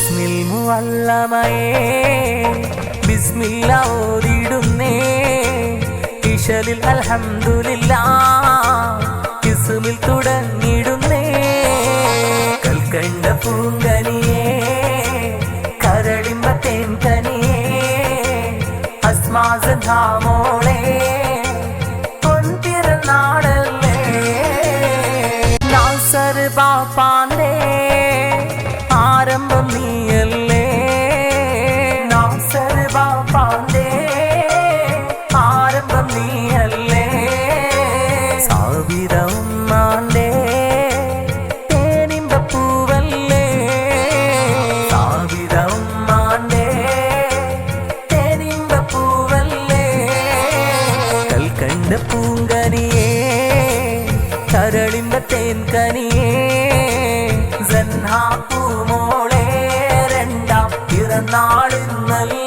ഇസ്മിൽ മുഅല്ലമയേ ബിസ്മില്ല ഓതിടുന്നേ ഇശലിൽ അൽഹംദുലില്ലാഹ് ഇസ്മിൽ തുടങ്ങിടുന്നേ കൽക്കണ്ട പൂങ്കനിയേ കരളിമ്പ തേൻകനിയേ അസ്മാസധാമോളേ പൊൻപിറന്നാളല്ലേ നാസർ ബാപ്പാന്റെ ആരംഭം നീയല്ലേ നാസർ ബാപ്പാന്റെ ആരംഭം നീയല്ലേ സാബിറ ഉമ്മാന്റെ തേനിമ്പപ്പൂവല്ലേ സാബിറ ഉമ്മാന്റെ തേനിമ്പപ്പൂവല്ലേ കൽക്കണ്ട പൂങ്കനിയേ കരളിന്റെ തേൻകനിയേ പൂമോളെ രണ്ടാം പിറന്നാളിന്നല്ല